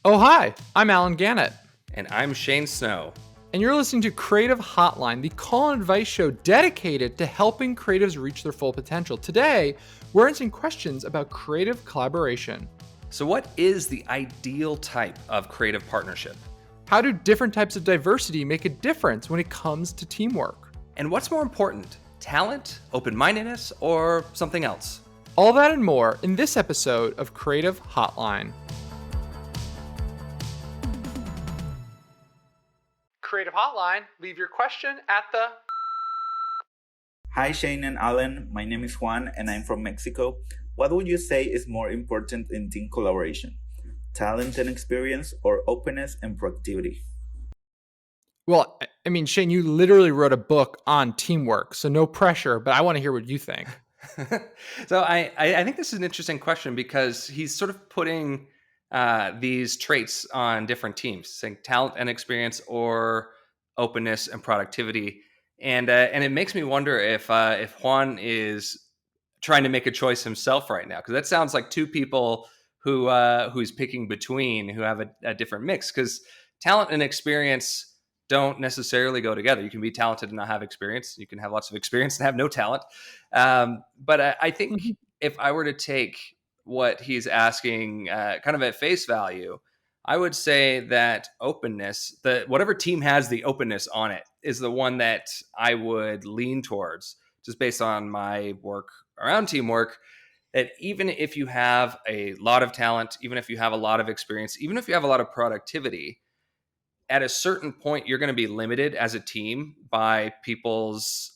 Oh, hi, I'm Alan Gannett, And I'm Shane Snow. and you're listening to Creative Hotline, the call and advice show dedicated to helping creatives reach their full potential. Today, we're answering questions about creative collaboration. So, what is the ideal type of creative partnership? How do different types of diversity make a difference when it comes to teamwork? And what's more important, talent, open-mindedness, or something else? All that and more in this episode of Creative Hotline. Creative Hotline, leave your question at the... Hi, Shane and Alan. My name is Juan and I'm from Mexico. What would you say is more important in team collaboration? Talent and experience, or openness and proactivity? Well, I mean, Shane, you literally wrote a book on teamwork, so no pressure, but I want to hear what you think. So I think this is an interesting question because he's sort of putting these traits on different teams, saying talent and experience or openness and productivity. And it makes me wonder if Juan is trying to make a choice himself right now, because that sounds like two people who's picking between, who have a different mix, because talent and experience don't necessarily go together. You can be talented and not have experience. You can have lots of experience and have no talent. But I think if I were to take what he's asking kind of at face value, I would say that openness, that whatever team has the openness on it, is the one that I would lean towards, just based on my work around teamwork. That even if you have a lot of talent, even if you have a lot of experience, even if you have a lot of productivity, at a certain point, you're going to be limited as a team by people's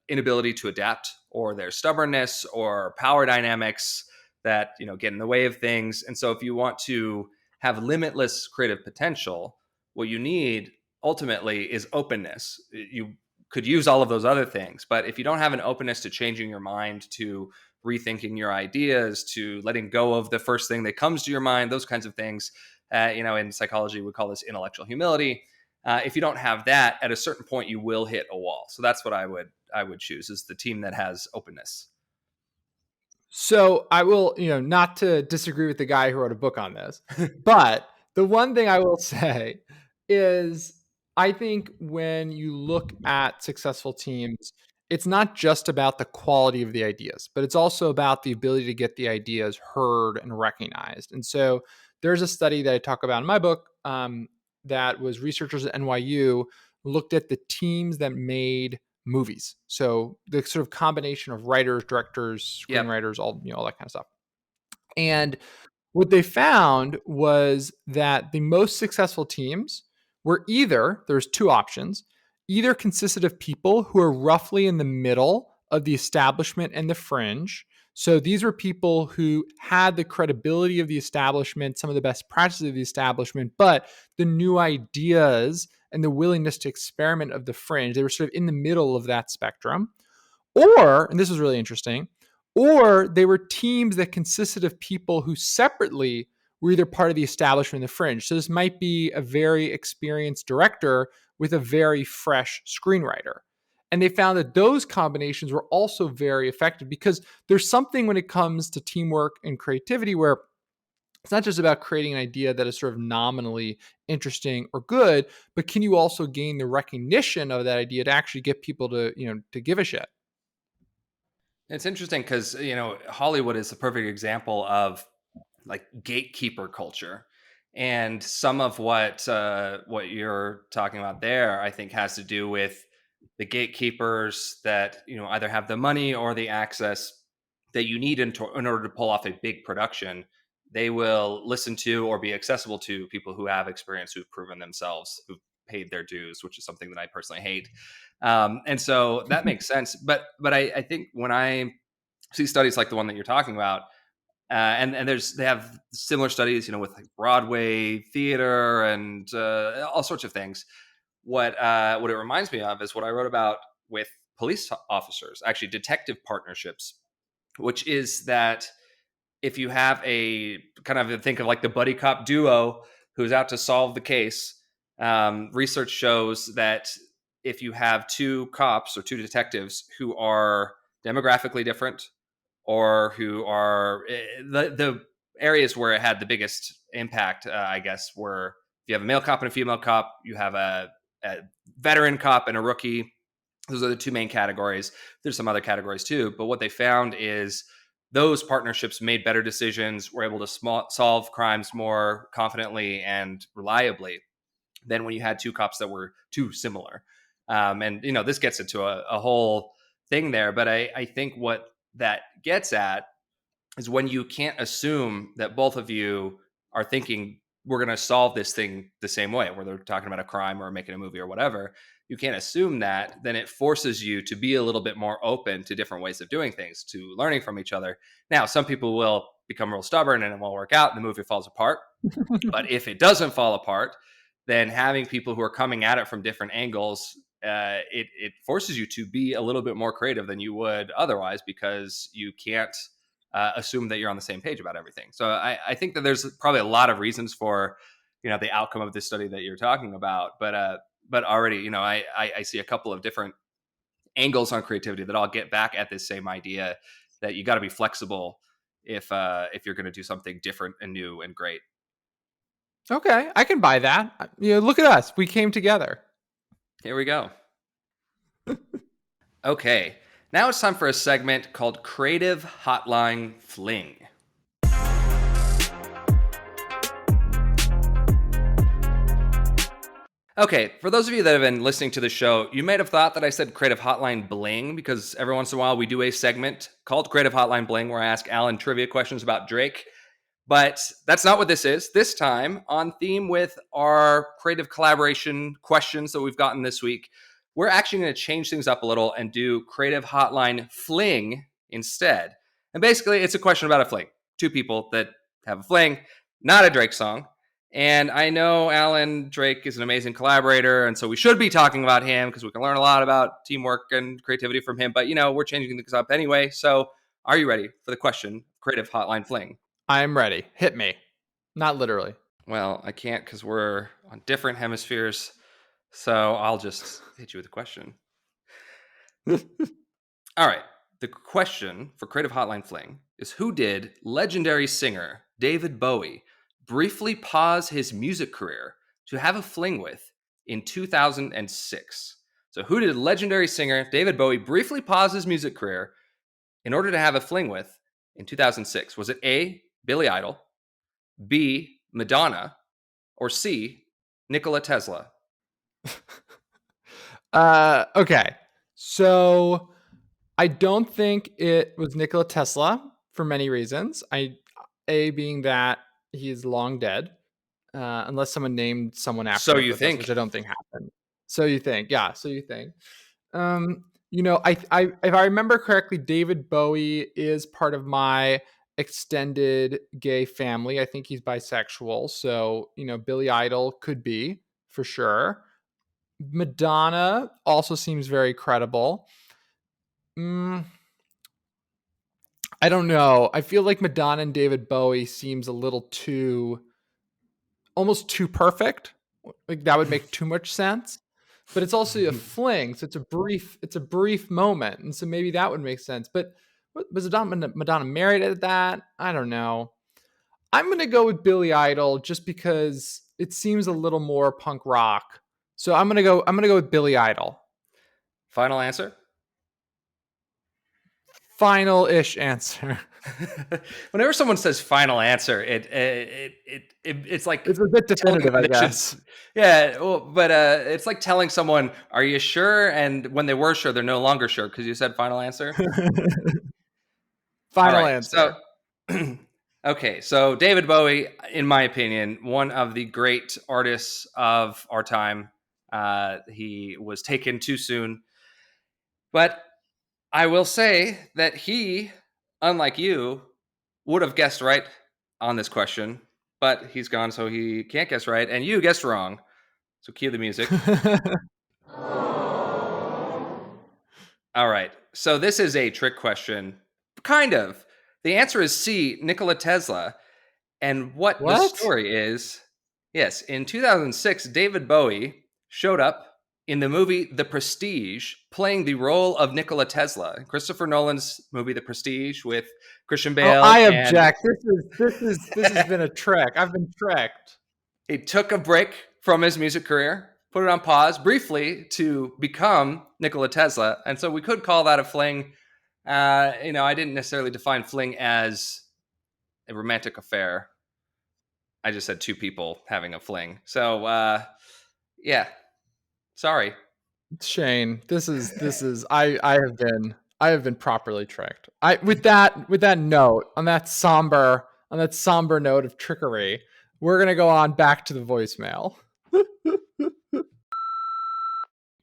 inability to adapt, or their stubbornness, or power dynamics that get in the way of things. And so, if you want to have limitless creative potential, what you need ultimately is openness. You could use all of those other things, but if you don't have an openness to changing your mind, to rethinking your ideas, to letting go of the first thing that comes to your mind, those kinds of things, in psychology, we call this intellectual humility. If you don't have that, at a certain point, you will hit a wall. So that's what I would choose, is the team that has openness. So I will, not to disagree with the guy who wrote a book on this, but the one thing I will say is I think when you look at successful teams, it's not just about the quality of the ideas, but it's also about the ability to get the ideas heard and recognized. And so there's a study that I talk about in my book that was researchers at NYU looked at the teams that made movies. So the sort of combination of writers, directors, Yep. screenwriters, all that kind of stuff. And what they found was that the most successful teams were either, there's two options, either consisted of people who are roughly in the middle of the establishment and the fringe. So these were people who had the credibility of the establishment, some of the best practices of the establishment, but the new ideas and the willingness to experiment of the fringe, they were sort of in the middle of that spectrum. Or, and this was really interesting, or they were teams that consisted of people who separately were either part of the establishment or the fringe. So this might be a very experienced director with a very fresh screenwriter. And they found that those combinations were also very effective, because there's something when it comes to teamwork and creativity where it's not just about creating an idea that is sort of nominally interesting or good, but can you also gain the recognition of that idea to actually get people to give a shit? It's interesting because Hollywood is the perfect example of like gatekeeper culture, and some of what you're talking about there, I think, has to do with the gatekeepers that either have the money or the access that you need in order to pull off a big production. They will listen to or be accessible to people who have experience, who've proven themselves, who've paid their dues, which is something that I personally hate. And so that makes sense. But I think when I see studies like the one that you're talking about, and they have similar studies, with like Broadway theater and all sorts of things. What it reminds me of is what I wrote about with police officers, actually detective partnerships, which is that if you have a kind of, think of like the buddy cop duo who's out to solve the case, research shows that if you have two cops or two detectives who are demographically different, or who are the areas where it had the biggest impact, I guess, were if you have a male cop and a female cop, you have a veteran cop and a rookie. Those are the two main categories. There's some other categories too, but what they found is those partnerships made better decisions, were able to solve crimes more confidently and reliably than when you had two cops that were too similar. And this gets into a whole thing there, but I think what that gets at is when you can't assume that both of you are thinking we're going to solve this thing the same way, where they're talking about a crime or making a movie or whatever. You can't assume that, then it forces you to be a little bit more open to different ways of doing things, to learning from each other. Now, some people will become real stubborn and it won't work out and the movie falls apart. But if it doesn't fall apart, then having people who are coming at it from different angles, it forces you to be a little bit more creative than you would otherwise, because you can't assume that you're on the same page about everything. So I think that there's probably a lot of reasons for the outcome of this study that you're talking about, but already I see a couple of different angles on creativity that all get back at this same idea that you got to be flexible if you're going to do something different and new and great. Okay, I can buy that. Look at us. We came together. Here we go. Okay, now it's time for a segment called Creative Hotline Fling. Okay, for those of you that have been listening to the show, you might have thought that I said Creative Hotline Bling, because every once in a while we do a segment called Creative Hotline Bling where I ask Alan trivia questions about Drake. But that's not what this is. This time, on theme with our creative collaboration questions that we've gotten this week, we're actually going to change things up a little and do Creative Hotline Fling instead. And basically, it's a question about a fling. Two people that have a fling, not a Drake song. And I know Alan Drake is an amazing collaborator, and so we should be talking about him because we can learn a lot about teamwork and creativity from him. But, we're changing things up anyway. So are you ready for the question, Creative Hotline Fling? I'm ready. Hit me. Not literally. Well, I can't because we're on different hemispheres. So I'll just hit you with a question. All right. The question for Creative Hotline Fling is, who did legendary singer David Bowie briefly pause his music career to have a fling with in 2006? So who did legendary singer David Bowie briefly pause his music career in order to have a fling with in 2006? Was it A, Billy Idol, B, Madonna, or C, Nikola Tesla? Okay. So I don't think it was Nikola Tesla for many reasons. A being that he's long dead, unless someone named someone after So you Nikola Tesla, think? which I don't think happened. So you think, yeah. So you think. I if I remember correctly, David Bowie is part of my extended gay family. I think he's bisexual. So, Billy Idol could be for sure. Madonna also seems very credible. I don't know. I feel like Madonna and David Bowie seems a little almost too perfect. Like that would make too much sense. But it's also a fling, so it's a brief moment, and so maybe that would make sense. But was Madonna married at that? I don't know. I'm gonna go with Billy Idol just because it seems a little more punk rock. So I'm gonna go with Billy Idol. Final answer? Final-ish answer. Whenever someone says final answer, it's like It's a bit definitive, I guess. Yeah, well, but it's like telling someone, "Are you sure?" And when they were sure, they're no longer sure because you said final answer. Final answer. So, okay, so David Bowie, in my opinion, one of the great artists of our time. He was taken too soon, but I will say that he, unlike you, would have guessed right on this question, but he's gone, so he can't guess right, and you guessed wrong. So cue the music. All right. So this is a trick question. Kind of. The answer is C, Nikola Tesla. And what the story is, yes, in 2006, David Bowie showed up in the movie The Prestige, playing the role of Nikola Tesla. Christopher Nolan's movie The Prestige with Christian Oh, Bale, I and object. This has been a trick. I've been tricked. he took a break from his music career, put it on pause briefly to become Nikola Tesla. And so we could call that a fling. I didn't necessarily define fling as a romantic affair. I just said two people having a fling. So, yeah, sorry. Shane, this is I have been properly tricked. I with that note, on that somber note of trickery, we're gonna go on back to the voicemail.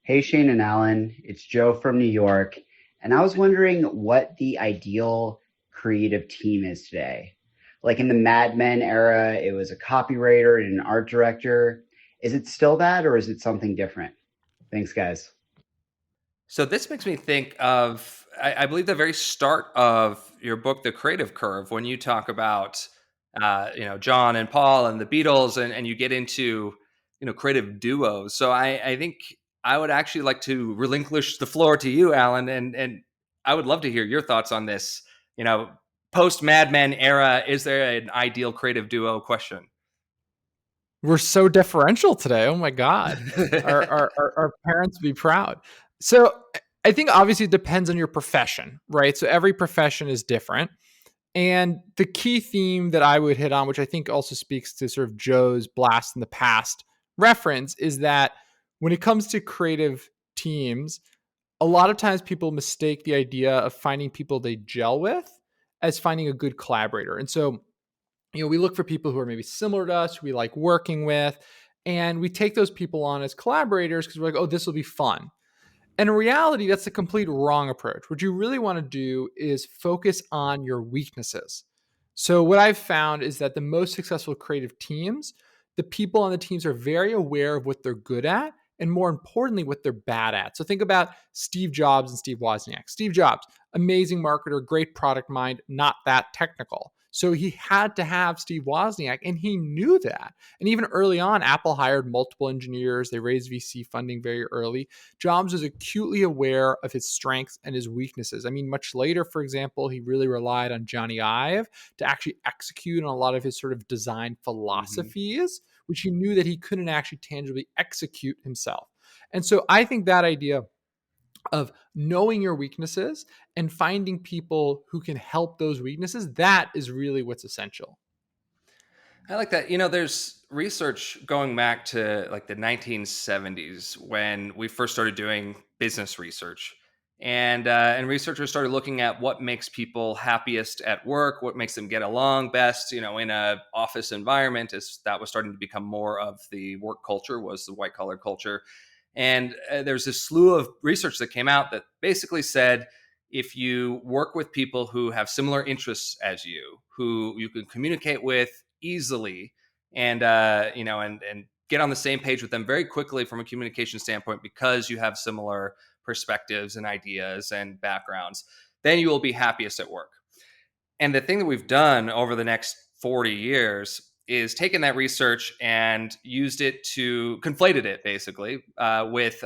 Hey, Shane and Alan, it's Joe from New York, and I was wondering what the ideal creative team is today. Like in the Mad Men era, it was a copywriter and an art director. Is it still that, or is it something different? Thanks, guys. So this makes me think of, I believe, the very start of your book, The Creative Curve, when you talk about, John and Paul and the Beatles, and you get into, creative duos. So I think I would actually like to relinquish the floor to you, Alan, and I would love to hear your thoughts on this. Post Mad Men era, is there an ideal creative duo question? We're so differential today. Oh my god, our parents be proud. So I think obviously it depends on your profession, right? So every profession is different. And the key theme that I would hit on, which I think also speaks to sort of Joe's blast in the past reference, is that when it comes to creative teams, a lot of times people mistake the idea of finding people they gel with as finding a good collaborator. And so, we look for people who are maybe similar to us, who we like working with, and we take those people on as collaborators because we're like, oh, this will be fun. And in reality, that's the complete wrong approach. What you really want to do is focus on your weaknesses. So, what I've found is that the most successful creative teams, the people on the teams are very aware of what they're good at and more importantly, what they're bad at. So, think about Steve Jobs and Steve Wozniak. Steve Jobs, amazing marketer, great product mind, not that technical. So, he had to have Steve Wozniak, and he knew that. And even early on, Apple hired multiple engineers. They raised VC funding very early. Jobs was acutely aware of his strengths and his weaknesses. I mean, much later, for example, he really relied on Johnny Ive to actually execute on a lot of his sort of design Mhm. philosophies, which he knew that he couldn't actually tangibly execute himself. And so I think that idea of knowing your weaknesses and finding people who can help those weaknesses, that is really what's essential. I like that. There's research going back to like the 1970s when we first started doing business research. And researchers started looking at what makes people happiest at work, what makes them get along best, in a office environment, as that was starting to become more of the work culture, was the white collar culture. And there's this slew of research that came out that basically said if you work with people who have similar interests as you, who you can communicate with easily, and get on the same page with them very quickly from a communication standpoint because you have similar perspectives and ideas and backgrounds, then you will be happiest at work. And the thing that we've done over the next 40 years is taken that research and used it to conflated it basically with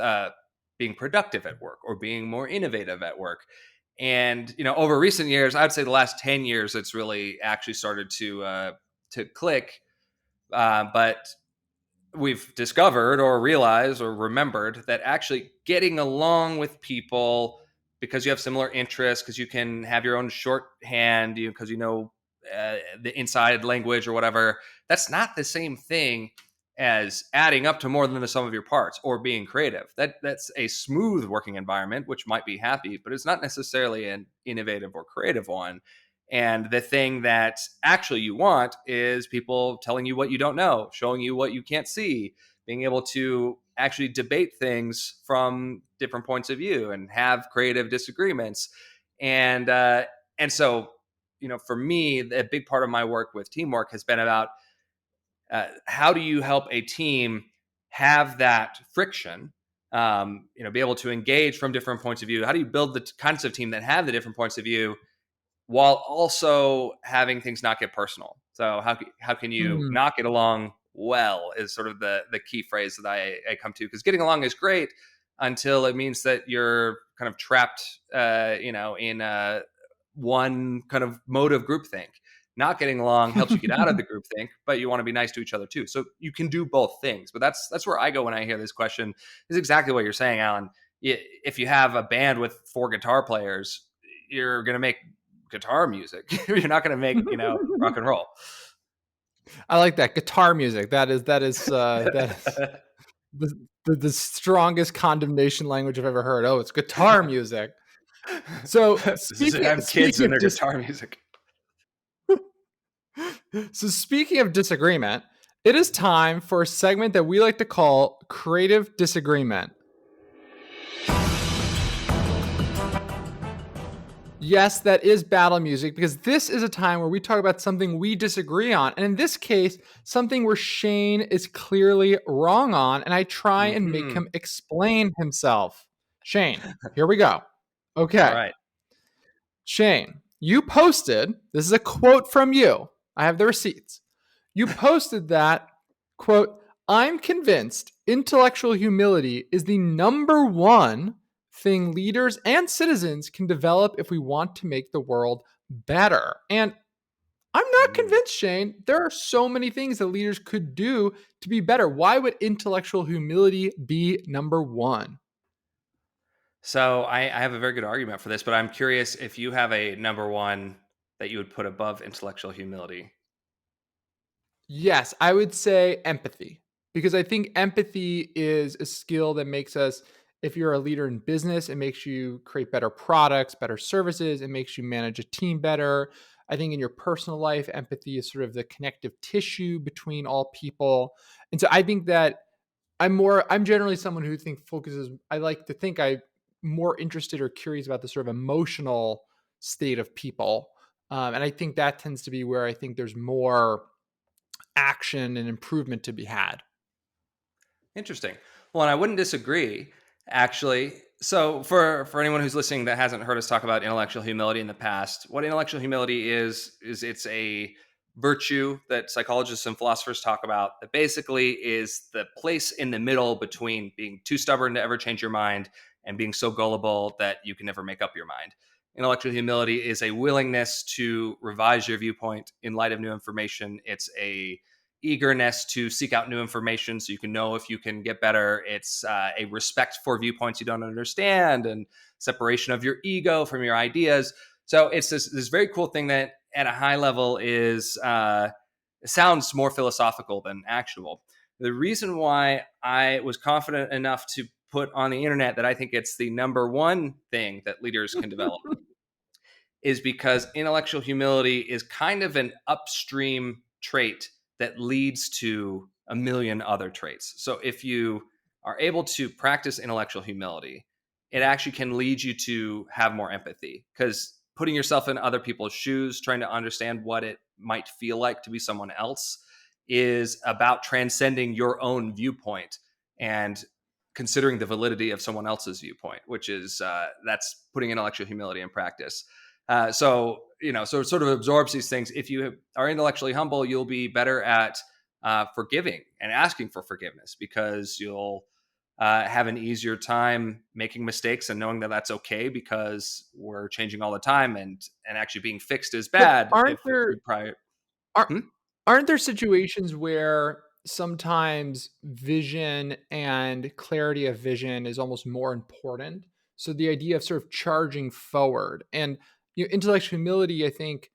being productive at work or being more innovative at work. And over recent years, I'd say the last 10 years, it's really actually started to click. But we've discovered or realized or remembered that actually getting along with people because you have similar interests, because you can have your own shorthand, because the inside language or whatever, that's not the same thing as adding up to more than the sum of your parts or being creative. That's a smooth working environment, which might be happy, but it's not necessarily an innovative or creative one. And the thing that actually you want is people telling you what you don't know, showing you what you can't see, being able to actually debate things from different points of view and have creative disagreements. And so, for me, a big part of my work with teamwork has been about how do you help a team have that friction, be able to engage from different points of view. How do you build the kinds of team that have the different points of view while also having things not get personal? So how can you Mm. not get along well is sort of the key phrase that I come to, because getting along is great until it means that you're kind of trapped, in one kind of mode of groupthink. Not getting along helps you get out of the groupthink, but you want to be nice to each other too. So you can do both things. But that's where I go when I hear this question. Is exactly what you're saying, Alan. If you have a band with 4 guitar players, you're going to make guitar music. You're not going to make, rock and roll. I like that guitar music. That is the strongest condemnation language I've ever heard. Oh, it's guitar music. So have kids and their guitar music. So speaking of disagreement, it is time for a segment that we like to call Creative Disagreement. Yes, that is battle music, because this is a time where we talk about something we disagree on. And in this case, something where Shane is clearly wrong on, and I try and make him explain himself. Shane, here we go. Okay. All right. Shane, you posted, this is a quote from you. I have the receipts. You posted that, quote, I'm convinced intellectual humility is the number one thing leaders and citizens can develop if we want to make the world better. And I'm not convinced, Shane. There are so many things that leaders could do to be better. Why would intellectual humility be number one? So I have a very good argument for this, but I'm curious if you have a number one that you would put above intellectual humility. Yes, I would say empathy, because I think empathy is a skill that makes us, if you're a leader in business, it makes you create better products, better services. It makes you manage a team better. I think in your personal life, empathy is sort of the connective tissue between all people. And so I think that I'm generally someone who I like to think I'm more interested or curious about the sort of emotional state of people. And I think that tends to be where I think there's more action and improvement to be had. Interesting. Well, and I wouldn't disagree, actually. So for anyone who's listening that hasn't heard us talk about intellectual humility in the past, what intellectual humility is it's a virtue that psychologists and philosophers talk about that basically is the place in the middle between being too stubborn to ever change your mind and being so gullible that you can never make up your mind. Intellectual humility is a willingness to revise your viewpoint in light of new information. It's a eagerness to seek out new information so you can know if you can get better. It's a respect for viewpoints you don't understand and separation of your ego from your ideas. So it's this very cool thing that at a high level is sounds more philosophical than actionable. The reason why I was confident enough to put on the internet that I think it's the number one thing that leaders can develop is because intellectual humility is kind of an upstream trait that leads to a million other traits. So if you are able to practice intellectual humility, it actually can lead you to have more empathy, because putting yourself in other people's shoes, trying to understand what it might feel like to be someone else, is about transcending your own viewpoint and considering the validity of someone else's viewpoint, which is that's putting intellectual humility in practice. So it sort of absorbs these things. If you are intellectually humble, you'll be better at forgiving and asking for forgiveness, because you'll have an easier time making mistakes and knowing that that's okay, because we're changing all the time, and actually being fixed is bad. Aren't there situations where sometimes vision and clarity of vision is almost more important? So the idea of sort of charging forward and intellectual humility, I think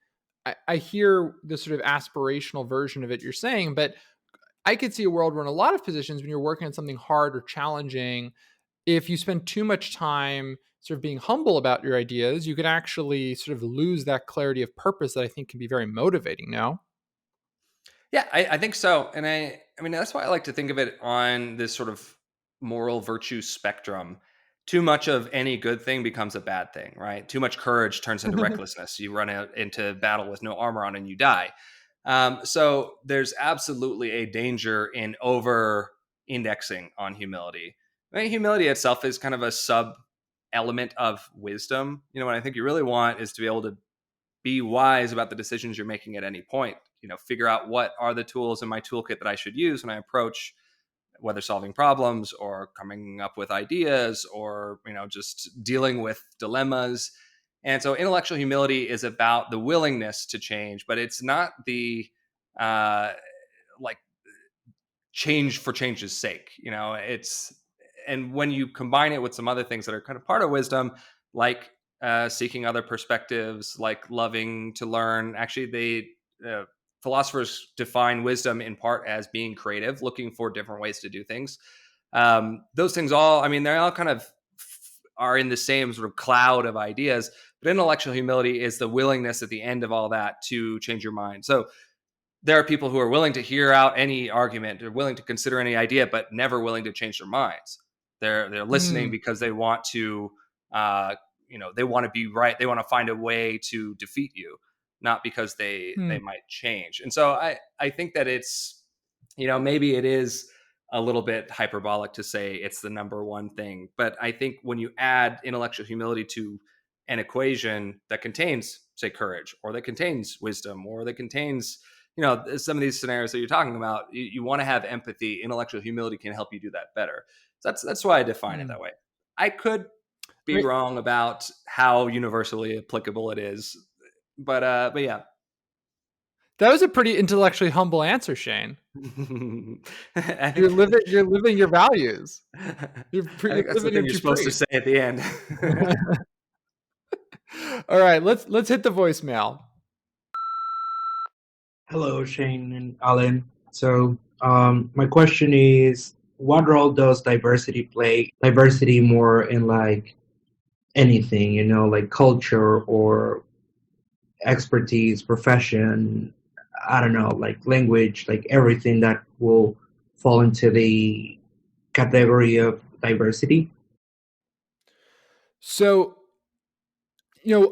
I hear the sort of aspirational version of it you're saying, but I could see a world where in a lot of positions when you're working on something hard or challenging, if you spend too much time sort of being humble about your ideas, you could actually sort of lose that clarity of purpose that I think can be very motivating. No? Yeah, I think so. And I mean, that's why I like to think of it on this sort of moral virtue spectrum. Too much of any good thing becomes a bad thing, right? Too much courage turns into recklessness. You run out into battle with no armor on and you die. So there's absolutely a danger in over indexing on humility. I mean, humility itself is kind of a sub element of wisdom. What I think you really want is to be able to be wise about the decisions you're making at any point. Figure out what are the tools in my toolkit that I should use when I approach whether solving problems or coming up with ideas or just dealing with dilemmas. And so intellectual humility is about the willingness to change, but it's not the uh, like change for change's sake. It's and when you combine it with some other things that are kind of part of wisdom, like seeking other perspectives, like loving to learn. Actually, philosophers define wisdom in part as being creative, looking for different ways to do things. Those things all, I mean, they all kind of are in the same sort of cloud of ideas. But intellectual humility is the willingness at the end of all that to change your mind. So there are people who are willing to hear out any argument, they're willing to consider any idea, but never willing to change their minds. They're listening Mm, because they want to, uh, they want to be right. They want to find a way to defeat you, not because they mm, might change. And so I think that it's, maybe it is a little bit hyperbolic to say it's the number one thing, but I think when you add intellectual humility to an equation that contains, say, courage, or that contains wisdom, or that contains some of these scenarios that you're talking about, you want to have empathy. Intellectual humility can help you do that better. So that's why I define it mm. that way. I could be Great. wrong about how universally applicable it is, but yeah. That was a pretty intellectually humble answer, Shane. I You're think living you're living your values. I You're think that's the living thing what you're you supposed to preach. say at the end. All right, let's hit the voicemail. Hello, Shane and Alan. So, my question is, what role does diversity play? Diversity more in like anything, like culture or expertise, profession, I don't know, like language, like everything that will fall into the category of diversity. So,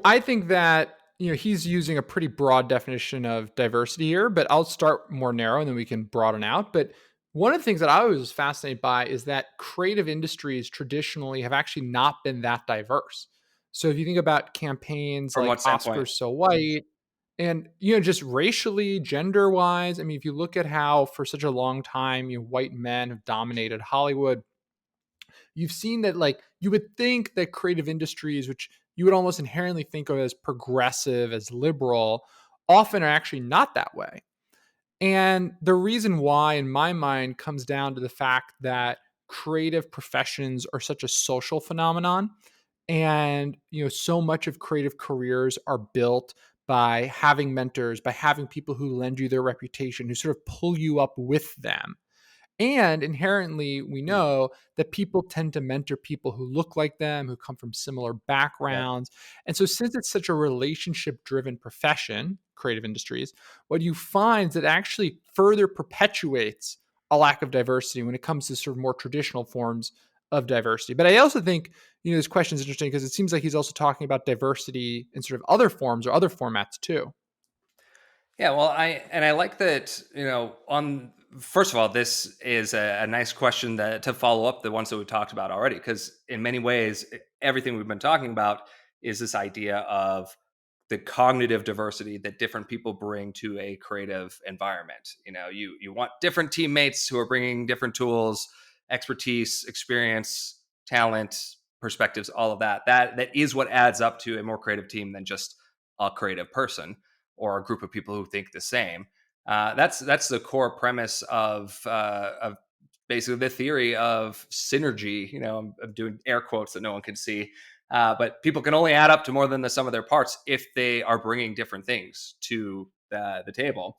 I think that, he's using a pretty broad definition of diversity here, but I'll start more narrow and then we can broaden out. But one of the things that I was fascinated by is that creative industries traditionally have actually not been that diverse. So if you think about campaigns From like what standpoint? Oscars So White and, just racially, gender wise, I mean, if you look at how for such a long time, white men have dominated Hollywood, you've seen that, like, you would think that creative industries, which you would almost inherently think of as progressive, as liberal, often are actually not that way. And the reason why, in my mind, comes down to the fact that creative professions are such a social phenomenon. And, so much of creative careers are built by having mentors, by having people who lend you their reputation, who sort of pull you up with them. And inherently, we know that people tend to mentor people who look like them, who come from similar Yeah. backgrounds. And so, since it's such a relationship driven profession, creative industries, what you find is it actually further perpetuates a lack of diversity when it comes to sort of more traditional forms of diversity. But I also think, this question is interesting because it seems like he's also talking about diversity in sort of other forms or other formats too. Yeah, well, I like that. On first of all, this is a nice question that to follow up the ones that we talked about already, because in many ways, everything we've been talking about is this idea of the cognitive diversity that different people bring to a creative environment. You want different teammates who are bringing different tools, expertise, experience, talent, perspectives, all of that. That is what adds up to a more creative team than just a creative person or a group of people who think the same. That's the core premise of basically the theory of synergy. I'm doing air quotes that no one can see, but people can only add up to more than the sum of their parts if they are bringing different things to the table.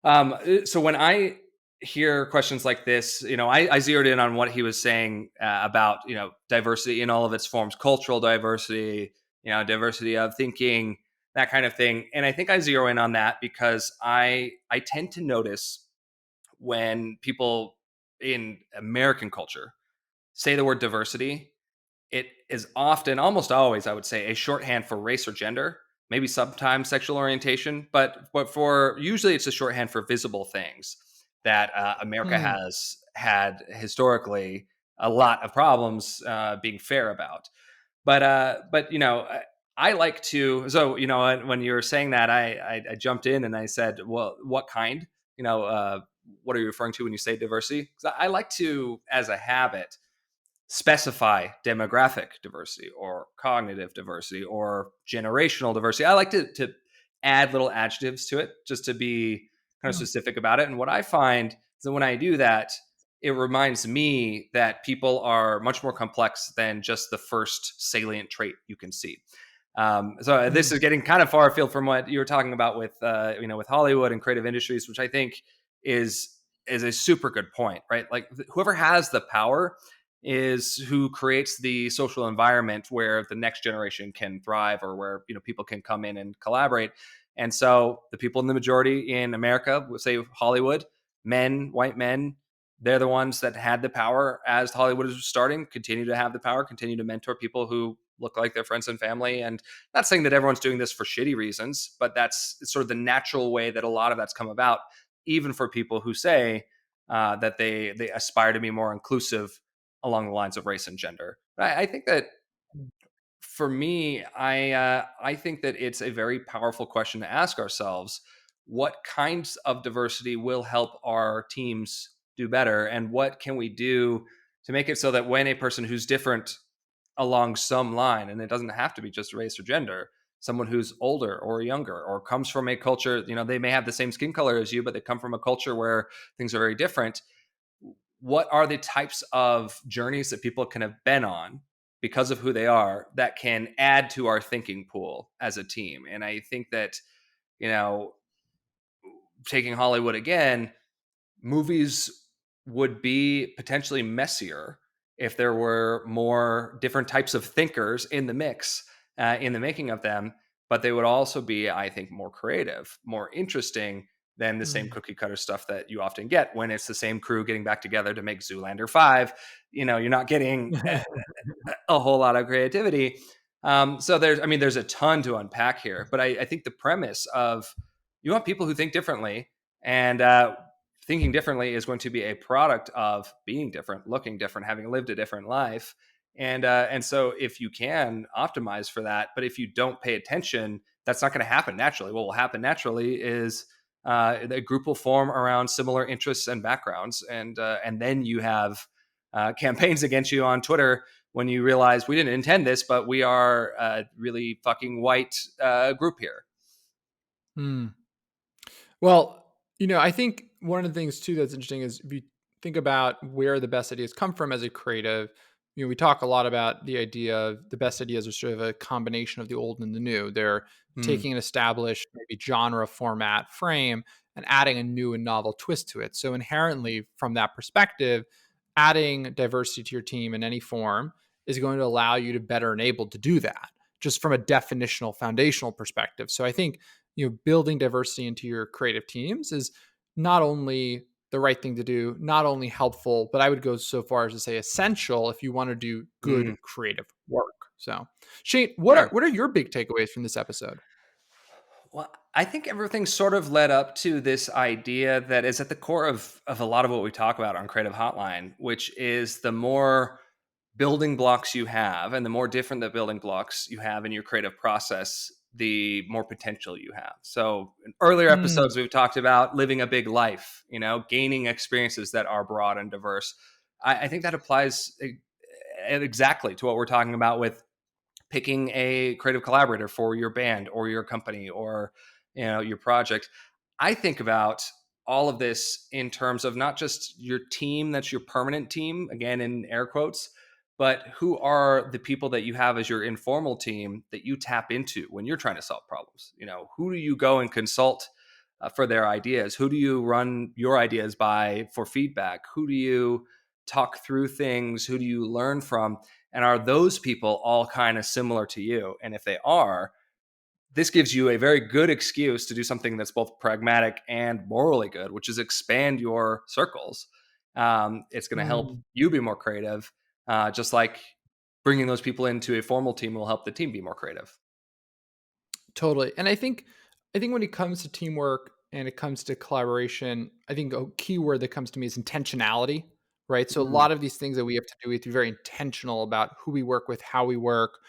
So when I hear questions like this, I zeroed in on what he was saying about diversity in all of its forms, cultural diversity, diversity of thinking, that kind of thing. And I think I zero in on that because I tend to notice when people in American culture say the word diversity, it is often, almost always, I would say, a shorthand for race or gender, maybe sometimes sexual orientation, but for usually it's a shorthand for visible things that America Hmm. has had historically a lot of problems being fair about. But I like to. So when you were saying that, I jumped in and I said, well, what kind? What are you referring to when you say diversity? 'Cause I like to, as a habit, specify demographic diversity or cognitive diversity or generational diversity. I like to add little adjectives to it just to be kind of Hmm. specific about it. And what I find is that when I do that, it reminds me that people are much more complex than just the first salient trait you can see. So this Hmm. is getting kind of far afield from what you were talking about with with Hollywood and creative industries, which I think is a super good point, right? Like whoever has the power is who creates the social environment where the next generation can thrive, or where people can come in and collaborate. And so the people in the majority in America, say Hollywood, men, white men, they're the ones that had the power as Hollywood was starting, continue to have the power, continue to mentor people who look like their friends and family. And not saying that everyone's doing this for shitty reasons, but that's sort of the natural way that a lot of that's come about, even for people who say that they aspire to be more inclusive along the lines of race and gender. I think that for me, I think that it's a very powerful question to ask ourselves: what kinds of diversity will help our teams do better, and what can we do to make it so that when a person who's different along some line, and it doesn't have to be just race or gender, someone who's older or younger or comes from a culture, they may have the same skin color as you, but they come from a culture where things are very different. What are the types of journeys that people can have been on because of who they are that can add to our thinking pool as a team? And I think that, you know, taking Hollywood again, movies would be potentially messier if there were more different types of thinkers in the mix, in the making of them. But they would also be, I think, more creative, more interesting than the same Hmm. cookie cutter stuff that you often get when it's the same crew getting back together to make Zoolander 5. You're not getting a whole lot of creativity. So there's a ton to unpack here, but I think the premise of you want people who think differently, and thinking differently is going to be a product of being different, looking different, having lived a different life. And so if you can optimize for that, but if you don't pay attention, that's not going to happen naturally. What will happen naturally is a group will form around similar interests and backgrounds, and then you have campaigns against you on Twitter when you realize we didn't intend this, but we are a really fucking white group here. Hmm. Well, I think one of the things too that's interesting is if you think about where the best ideas come from as a creative, we talk a lot about the idea of the best ideas are sort of a combination of the old and the new. They're Mm. taking an established maybe genre format frame and adding a new and novel twist to it. So inherently from that perspective, adding diversity to your team in any form is going to allow you to better enable to do that just from a definitional foundational perspective. So I think building diversity into your creative teams is not only the right thing to do, not only helpful, but I would go so far as to say essential if you want to do good Mm. creative work. So, Shane, Sure. what are your big takeaways from this episode? Well, I think everything sort of led up to this idea that is at the core of a lot of what we talk about on Creative Hotline, which is the more building blocks you have and the more different the building blocks you have in your creative process, the more potential you have. So in earlier Mm, episodes, we've talked about living a big life, gaining experiences that are broad and diverse. I think that applies exactly to what we're talking about with picking a creative collaborator for your band or your company or your project. I think about all of this in terms of not just your team, that's your permanent team, again in air quotes, but who are the people that you have as your informal team that you tap into when you're trying to solve problems. Who do you go and consult for their ideas? Who do you run your ideas by for feedback? Who do you talk through things? Who do you learn from? And are those people all kind of similar to you? And if they are, this gives you a very good excuse to do something that's both pragmatic and morally good, which is expand your circles. It's going to help mm. you be more creative, just like bringing those people into a formal team will help the team be more creative. Totally. And I think when it comes to teamwork and it comes to collaboration, I think a key word that comes to me is intentionality, right? So a Mm. lot of these things that we have to do, we have to be very intentional about who we work with, how we work,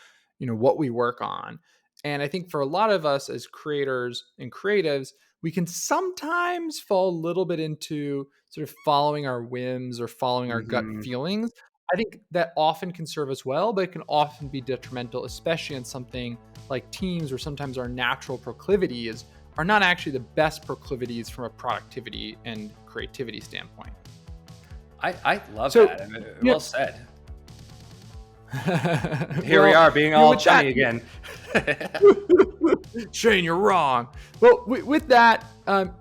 what we work on. And I think for a lot of us as creators and creatives, we can sometimes fall a little bit into sort of following our whims or following our gut Hmm. feelings. I think that often can serve us well, but it can often be detrimental, especially in something like teams, where sometimes our natural proclivities are not actually the best proclivities from a productivity and creativity standpoint. I love So, that. I mean, yeah. well said. Here we are being all chummy again. Shane, you're wrong. Well, with that,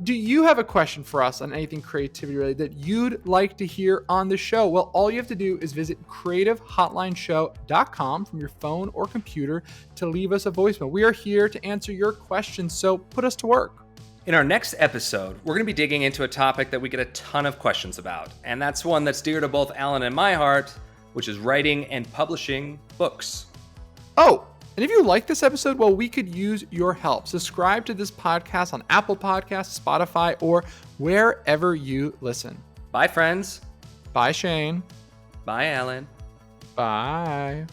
do you have a question for us on anything creativity related that you'd like to hear on the show? Well, all you have to do is visit creativehotlineshow.com from your phone or computer to leave us a voicemail. We are here to answer your questions, so put us to work. In our next episode, we're going to be digging into a topic that we get a ton of questions about, and that's one that's dear to both Alan and my heart, which is writing and publishing books. Oh, and if you like this episode, well, we could use your help. Subscribe to this podcast on Apple Podcasts, Spotify, or wherever you listen. Bye, friends. Bye, Shane. Bye, Alan. Bye.